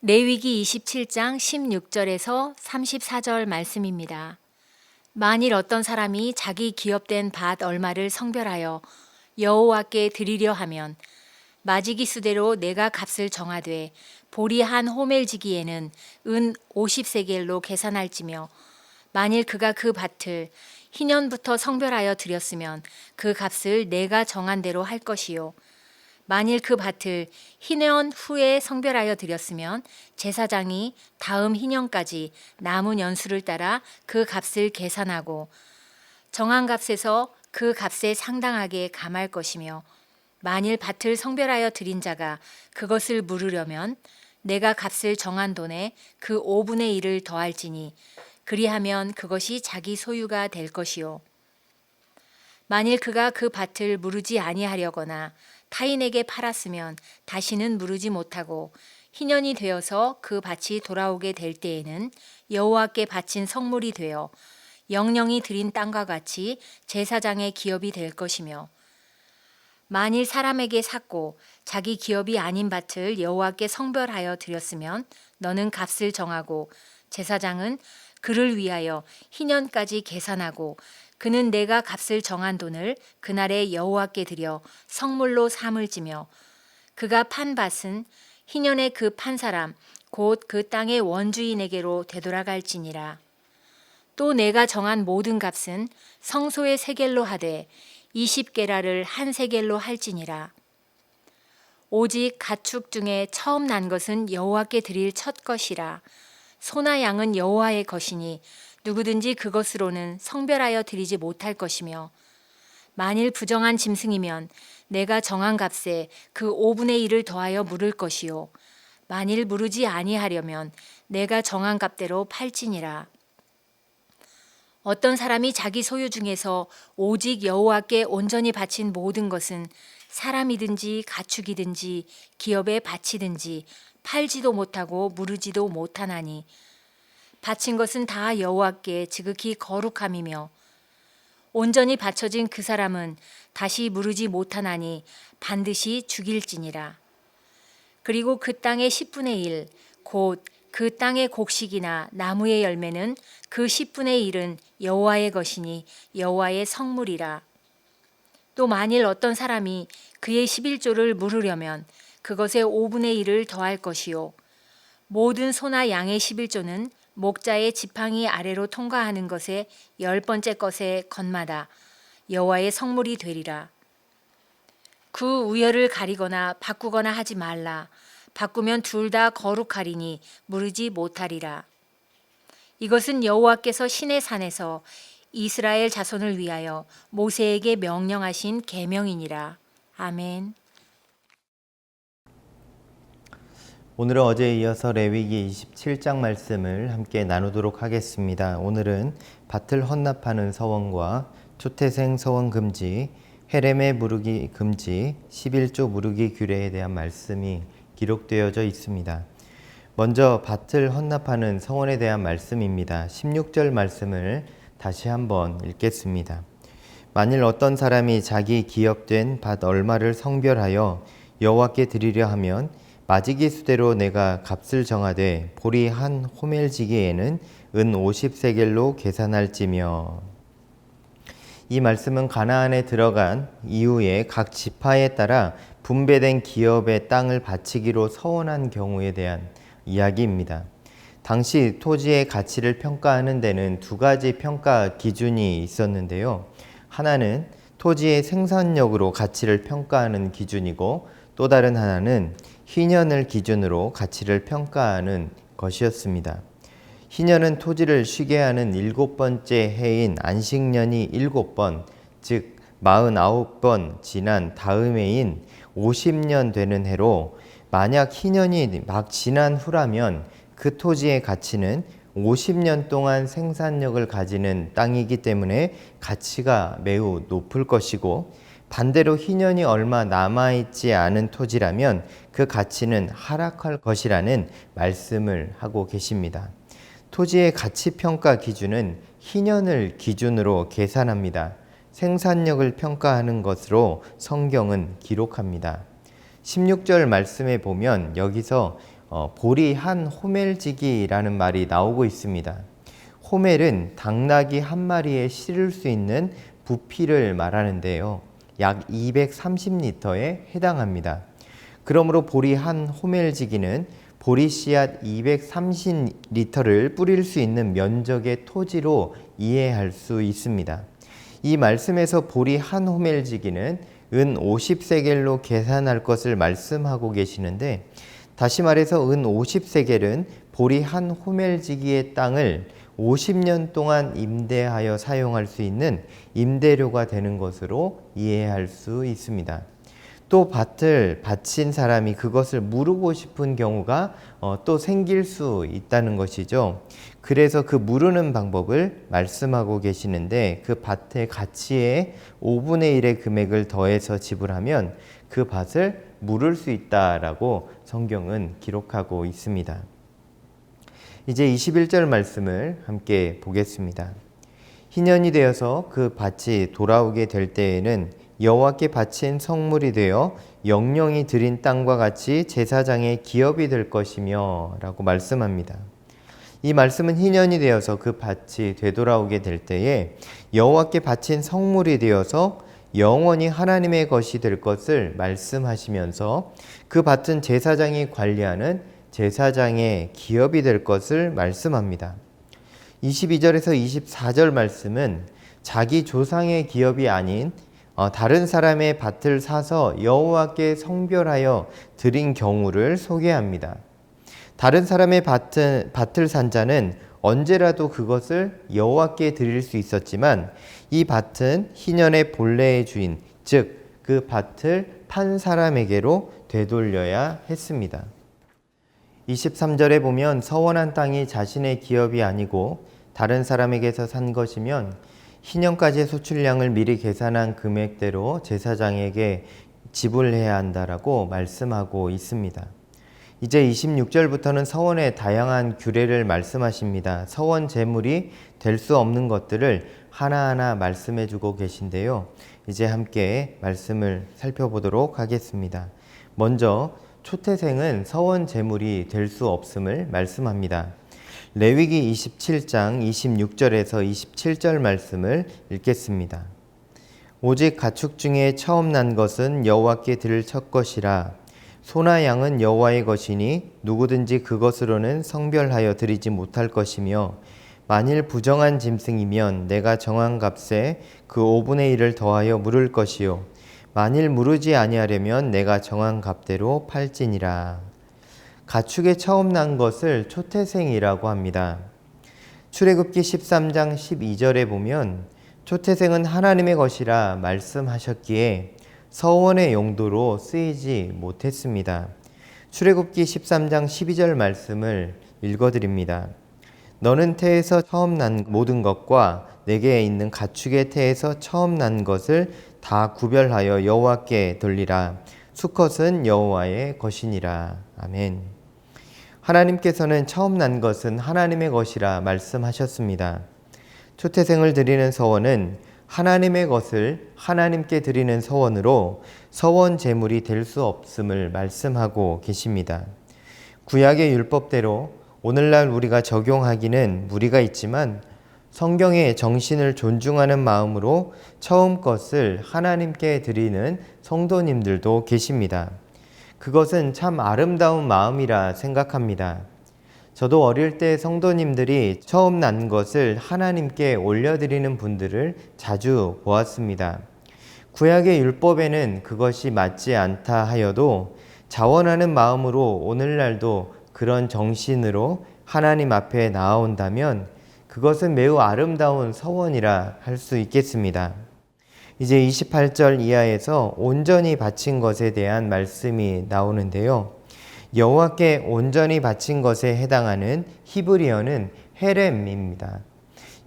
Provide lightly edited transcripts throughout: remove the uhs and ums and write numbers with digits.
레위기 27장 16절에서 34절 말씀입니다. 만일 어떤 사람이 자기 기업된 밭 얼마를 성별하여 여호와께 드리려 하면 마지기 수대로 내가 값을 정하되 보리 한 호멜지기에는 은 50세겔로 계산할지며 만일 그가 그 밭을 희년부터 성별하여 드렸으면 그 값을 내가 정한 대로 할 것이요 만일 그 밭을 희년 후에 성별하여 드렸으면 제사장이 다음 희년까지 남은 연수를 따라 그 값을 계산하고 정한 값에서 그 값에 상당하게 감할 것이며 만일 밭을 성별하여 드린 자가 그것을 물으려면 내가 값을 정한 돈에 그 5분의 1을 더할지니 그리하면 그것이 자기 소유가 될 것이요 만일 그가 그 밭을 무르지 아니하려거나 타인에게 팔았으면 다시는 무르지 못하고 희년이 되어서 그 밭이 돌아오게 될 때에는 여호와께 바친 성물이 되어 영영이 드린 땅과 같이 제사장의 기업이 될 것이며 만일 사람에게 샀고 자기 기업이 아닌 밭을 여호와께 성별하여 드렸으면 너는 값을 정하고 제사장은 그를 위하여 희년까지 계산하고 그는 내가 값을 정한 돈을 그날에 여호와께 드려 성물로 삼을지며 그가 판 밭은 희년에 그 판 사람 곧 그 땅의 원주인에게로 되돌아갈지니라. 또 내가 정한 모든 값은 성소의 세겔로 하되 20게라를 한 세겔로 할지니라. 오직 가축 중에 처음 난 것은 여호와께 드릴 첫 것이라. 소나 양은 여호와의 것이니 누구든지 그것으로는 성별하여 드리지 못할 것이며 만일 부정한 짐승이면 내가 정한 값에 그 5분의 1을 더하여 물을 것이요 만일 무르지 아니하려면 내가 정한 값대로 팔지니라. 어떤 사람이 자기 소유 중에서 오직 여호와께 온전히 바친 모든 것은 사람이든지 가축이든지 기업에 바치든지 팔지도 못하고 무르지도 못하나니 바친 것은 다 여호와께 지극히 거룩함이며 온전히 바쳐진 그 사람은 다시 무르지 못하나니 반드시 죽일지니라. 그리고 그 땅의 10분의 1, 곧 그 땅의 곡식이나 나무의 열매는 그 10분의 1은 여호와의 것이니 여호와의 성물이라. 또 만일 어떤 사람이 그의 11조를 물으려면 그것의 5분의 1을 더할 것이요 모든 소나 양의 11조는 목자의 지팡이 아래로 통과하는 것의 10번째 것의 건마다 여호와의 성물이 되리라. 그 우열을 가리거나 바꾸거나 하지 말라. 바꾸면 둘 다 거룩하리니 무르지 못하리라. 이것은 여호와께서 시내 산에서 이스라엘 자손을 위하여 모세에게 명령하신 계명이니라. 아멘. 오늘은 어제에 이어서 레위기 27장 말씀을 함께 나누도록 하겠습니다. 오늘은 밭을 헌납하는 서원과 초태생 서원 금지, 헤레메 무르기 금지, 11조 무르기 규례에 대한 말씀이 기록되어져 있습니다. 먼저 밭을 헌납하는 서원에 대한 말씀입니다. 16절 말씀을 다시 한번 읽겠습니다. 만일 어떤 사람이 자기 기업된 밭 얼마를 성별하여 여호와께 드리려 하면 마지기 수대로 내가 값을 정하되 보리 한 호멜지기에는 은 50세겔로 계산할지며. 이 말씀은 가나안에 들어간 이후에 각 지파에 따라 분배된 기업의 땅을 바치기로 서원한 경우에 대한 이야기입니다. 당시 토지의 가치를 평가하는 데는 두 가지 평가 기준이 있었는데요. 하나는 토지의 생산력으로 가치를 평가하는 기준이고 또 다른 하나는 희년을 기준으로 가치를 평가하는 것이었습니다. 희년은 토지를 쉬게 하는 7번째 해인 안식년이 7번, 즉 49번 지난 다음 해인 50년 되는 해로 만약 희년이 막 지난 후라면 그 토지의 가치는 50년 동안 생산력을 가지는 땅이기 때문에 가치가 매우 높을 것이고 반대로 희년이 얼마 남아있지 않은 토지라면 그 가치는 하락할 것이라는 말씀을 하고 계십니다. 토지의 가치평가 기준은 희년을 기준으로 계산합니다. 생산력을 평가하는 것으로 성경은 기록합니다. 16절 말씀에 보면 여기서 보리 한 호멜지기라는 말이 나오고 있습니다. 호멜은 당나귀 한 마리에 실을 수 있는 부피를 말하는데요. 약 230리터에 해당합니다. 그러므로 보리 한 호멜지기는 보리 씨앗 230리터를 뿌릴 수 있는 면적의 토지로 이해할 수 있습니다. 이 말씀에서 보리 한 호멜지기는 은 50세겔로 계산할 것을 말씀하고 계시는데, 다시 말해서 은 50세겔은 보리 한 호멜지기의 땅을 50년 동안 임대하여 사용할 수 있는 임대료가 되는 것으로 이해할 수 있습니다. 또 밭을 바친 사람이 그것을 무르고 싶은 경우가 또 생길 수 있다는 것이죠. 그래서 그 무르는 방법을 말씀하고 계시는데, 그 밭의 가치의 5분의 1의 금액을 더해서 지불하면 그 밭을 무를 수 있다라고 성경은 기록하고 있습니다. 이제 21절 말씀을 함께 보겠습니다. 희년이 되어서 그 밭이 돌아오게 될 때에는 여호와께 바친 성물이 되어 영령이 드린 땅과 같이 제사장의 기업이 될 것이며 라고 말씀합니다. 이 말씀은 희년이 되어서 그 밭이 되돌아오게 될 때에 여호와께 바친 성물이 되어서 영원히 하나님의 것이 될 것을 말씀하시면서 그 밭은 제사장이 관리하는 제사장의 기업이 될 것을 말씀합니다. 22절에서 24절 말씀은 자기 조상의 기업이 아닌 다른 사람의 밭을 사서 여호와께 성별하여 드린 경우를 소개합니다. 다른 사람의 밭을 산 자는 언제라도 그것을 여호와께 드릴 수 있었지만, 이 밭은 희년의 본래의 주인, 즉 그 밭을 판 사람에게로 되돌려야 했습니다. 23절에 보면 서원한 땅이 자신의 기업이 아니고 다른 사람에게서 산 것이면 희년까지의 소출량을 미리 계산한 금액대로 제사장에게 지불해야 한다라고 말씀하고 있습니다. 이제 26절부터는 서원의 다양한 규례를 말씀하십니다. 서원 제물이 될 수 없는 것들을 하나하나 말씀해 주고 계신데요. 이제 함께 말씀을 살펴보도록 하겠습니다. 먼저 초태생은 서원 제물이 될 수 없음을 말씀합니다. 레위기 27장 26절에서 27절 말씀을 읽겠습니다. 오직 가축 중에 처음 난 것은 여호와께 드릴 첫 것이라. 소나 양은 여호와의 것이니 누구든지 그것으로는 성별하여 드리지 못할 것이며, 만일 부정한 짐승이면 내가 정한 값에 그 5분의 1을 더하여 물을 것이요, 만일 무르지 아니하려면 내가 정한 값대로 팔지니라. 가축에 처음 난 것을 초태생이라고 합니다. 출애굽기 13장 12절에 보면 초태생은 하나님의 것이라 말씀하셨기에 서원의 용도로 쓰이지 못했습니다. 출애굽기 13장 12절 말씀을 읽어드립니다. 너는 태에서 처음 난 모든 것과 내게 있는 가축의 태에서 처음 난 것을 다 구별하여 여호와께 돌리라. 수컷은 여호와의 것이니라. 아멘. 하나님께서는 처음 난 것은 하나님의 것이라 말씀하셨습니다. 초태생을 드리는 서원은 하나님의 것을 하나님께 드리는 서원으로 서원 제물이 될 수 없음을 말씀하고 계십니다. 구약의 율법대로 오늘날 우리가 적용하기는 무리가 있지만, 성경의 정신을 존중하는 마음으로 처음 것을 하나님께 드리는 성도님들도 계십니다. 그것은 참 아름다운 마음이라 생각합니다. 저도 어릴 때 성도님들이 처음 난 것을 하나님께 올려드리는 분들을 자주 보았습니다. 구약의 율법에는 그것이 맞지 않다 하여도 자원하는 마음으로 오늘날도 그런 정신으로 하나님 앞에 나아온다면 그것은 매우 아름다운 서원이라 할 수 있겠습니다. 이제 28절 이하에서 온전히 바친 것에 대한 말씀이 나오는데요. 여호와께 온전히 바친 것에 해당하는 히브리어는 헤렘입니다.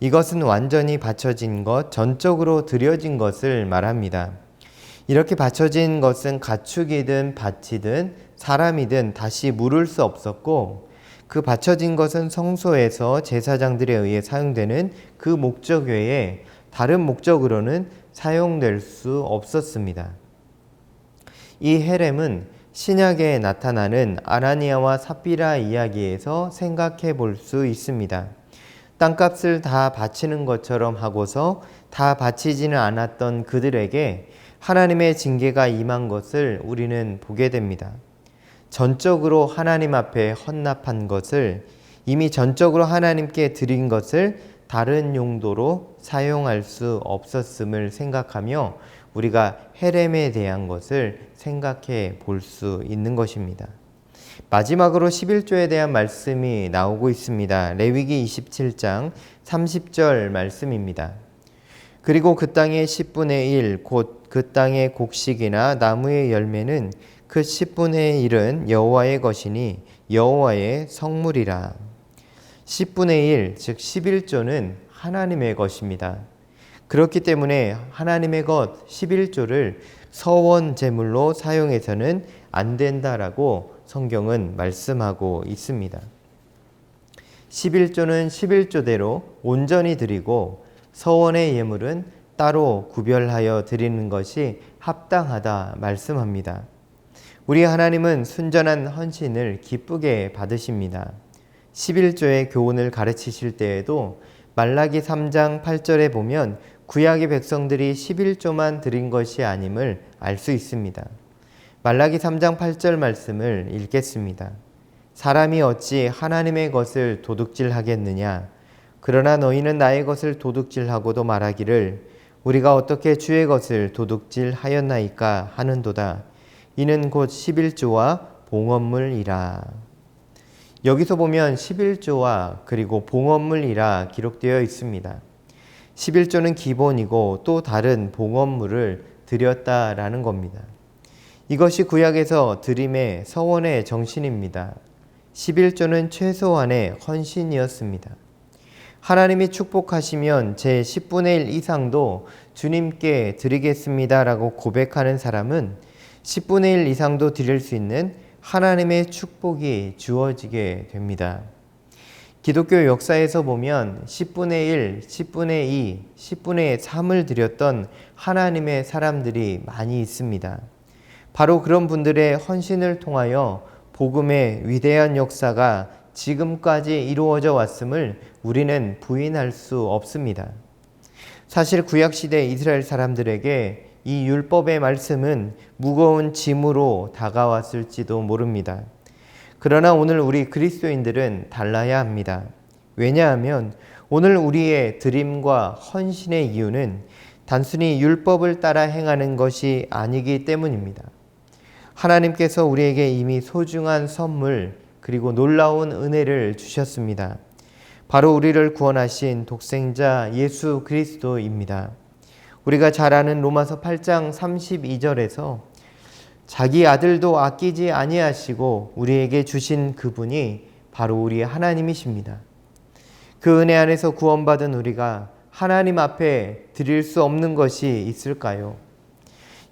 이것은 완전히 바쳐진 것, 전적으로 드려진 것을 말합니다. 이렇게 바쳐진 것은 가축이든 밭이든 사람이든 다시 물을 수 없었고, 그 바쳐진 것은 성소에서 제사장들에 의해 사용되는 그 목적 외에 다른 목적으로는 사용될 수 없었습니다. 이 헤렘은 신약에 나타나는 아나니아와 삽비라 이야기에서 생각해 볼 수 있습니다. 땅값을 다 바치는 것처럼 하고서 다 바치지는 않았던 그들에게 하나님의 징계가 임한 것을 우리는 보게 됩니다. 전적으로 하나님 앞에 헌납한 것을, 이미 전적으로 하나님께 드린 것을 다른 용도로 사용할 수 없었음을 생각하며 우리가 헤렘에 대한 것을 생각해 볼 수 있는 것입니다. 마지막으로 11조에 대한 말씀이 나오고 있습니다. 레위기 27장 30절 말씀입니다. 그리고 그 땅의 10분의 1, 곧 그 땅의 곡식이나 나무의 열매는 그 10분의 1은 여호와의 것이니 여호와의 성물이라. 10분의 1, 즉 11조는 하나님의 것입니다. 그렇기 때문에 하나님의 것 11조를 서원 제물로 사용해서는 안 된다라고 성경은 말씀하고 있습니다. 11조는 11조대로 온전히 드리고 서원의 예물은 따로 구별하여 드리는 것이 합당하다 말씀합니다. 우리 하나님은 순전한 헌신을 기쁘게 받으십니다. 11조의 교훈을 가르치실 때에도 말라기 3장 8절에 보면 구약의 백성들이 11조만 드린 것이 아님을 알 수 있습니다. 말라기 3장 8절 말씀을 읽겠습니다. 사람이 어찌 하나님의 것을 도둑질하겠느냐? 그러나 너희는 나의 것을 도둑질하고도 말하기를 우리가 어떻게 주의 것을 도둑질하였나이까 하는도다. 이는 곧 11조와 봉헌물이라. 여기서 보면 11조와 그리고 봉헌물이라 기록되어 있습니다. 11조는 기본이고 또 다른 봉헌물을 드렸다라는 겁니다. 이것이 구약에서 드림의 서원의 정신입니다. 11조는 최소한의 헌신이었습니다. 하나님이 축복하시면 제 10분의 1 이상도 주님께 드리겠습니다라고 고백하는 사람은 10분의 1 이상도 드릴 수 있는 하나님의 축복이 주어지게 됩니다. 기독교 역사에서 보면 10분의 1, 10분의 2, 10분의 3을 드렸던 하나님의 사람들이 많이 있습니다. 바로 그런 분들의 헌신을 통하여 복음의 위대한 역사가 지금까지 이루어져 왔음을 우리는 부인할 수 없습니다. 사실 구약시대 이스라엘 사람들에게 이 율법의 말씀은 무거운 짐으로 다가왔을지도 모릅니다. 그러나 오늘 우리 그리스도인들은 달라야 합니다. 왜냐하면 오늘 우리의 드림과 헌신의 이유는 단순히 율법을 따라 행하는 것이 아니기 때문입니다. 하나님께서 우리에게 이미 소중한 선물 그리고 놀라운 은혜를 주셨습니다. 바로 우리를 구원하신 독생자 예수 그리스도입니다. 우리가 잘 아는 로마서 8장 32절에서 자기 아들도 아끼지 아니하시고 우리에게 주신 그분이 바로 우리 하나님이십니다. 그 은혜 안에서 구원받은 우리가 하나님 앞에 드릴 수 없는 것이 있을까요?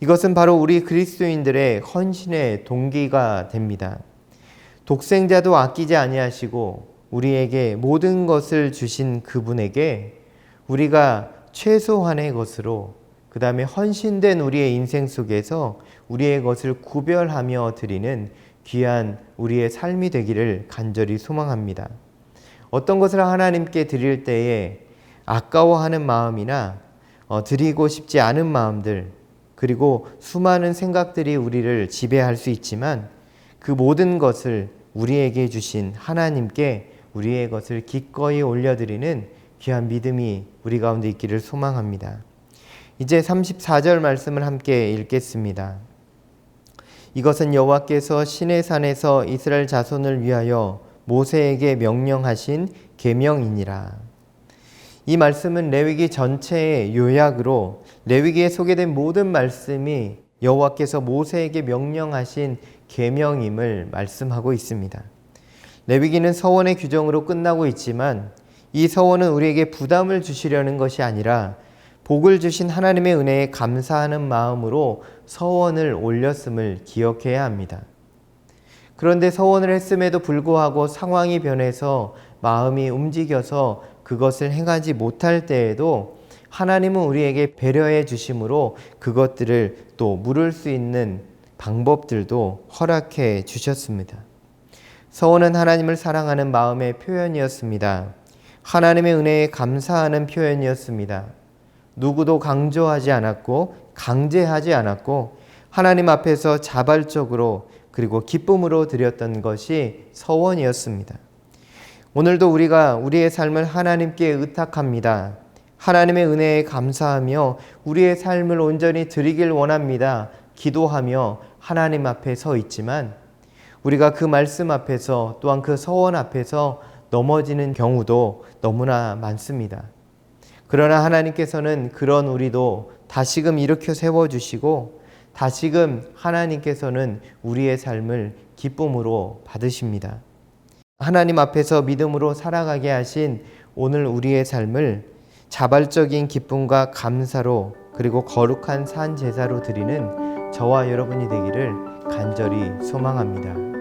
이것은 바로 우리 그리스도인들의 헌신의 동기가 됩니다. 독생자도 아끼지 아니하시고 우리에게 모든 것을 주신 그분에게 우리가 최소한의 것으로 그 다음에 헌신된 우리의 인생 속에서 우리의 것을 구별하며 드리는 귀한 우리의 삶이 되기를 간절히 소망합니다. 어떤 것을 하나님께 드릴 때에 아까워하는 마음이나 드리고 싶지 않은 마음들 그리고 수많은 생각들이 우리를 지배할 수 있지만 그 모든 것을 우리에게 주신 하나님께 우리의 것을 기꺼이 올려드리는 귀한 믿음이 우리 가운데 있기를 소망합니다. 이제 34절 말씀을 함께 읽겠습니다. 이것은 여호와께서 시내산에서 이스라엘 자손을 위하여 모세에게 명령하신 계명이니라. 이 말씀은 레위기 전체의 요약으로 레위기에 소개된 모든 말씀이 여호와께서 모세에게 명령하신 계명임을 말씀하고 있습니다. 레위기는 서원의 규정으로 끝나고 있지만 이 서원은 우리에게 부담을 주시려는 것이 아니라 복을 주신 하나님의 은혜에 감사하는 마음으로 서원을 올렸음을 기억해야 합니다. 그런데 서원을 했음에도 불구하고 상황이 변해서 마음이 움직여서 그것을 행하지 못할 때에도 하나님은 우리에게 배려해 주심으로 그것들을 또 물을 수 있는 방법들도 허락해 주셨습니다. 서원은 하나님을 사랑하는 마음의 표현이었습니다. 하나님의 은혜에 감사하는 표현이었습니다. 누구도 강조하지 않았고 강제하지 않았고 하나님 앞에서 자발적으로 그리고 기쁨으로 드렸던 것이 서원이었습니다. 오늘도 우리가 우리의 삶을 하나님께 의탁합니다. 하나님의 은혜에 감사하며 우리의 삶을 온전히 드리길 원합니다. 기도하며 하나님 앞에 서 있지만 우리가 그 말씀 앞에서 또한 그 서원 앞에서 넘어지는 경우도 너무나 많습니다. 그러나 하나님께서는 그런 우리도 다시금 일으켜 세워주시고 다시금 하나님께서는 우리의 삶을 기쁨으로 받으십니다. 하나님 앞에서 믿음으로 살아가게 하신 오늘 우리의 삶을 자발적인 기쁨과 감사로 그리고 거룩한 산 제사로 드리는 저와 여러분이 되기를 간절히 소망합니다.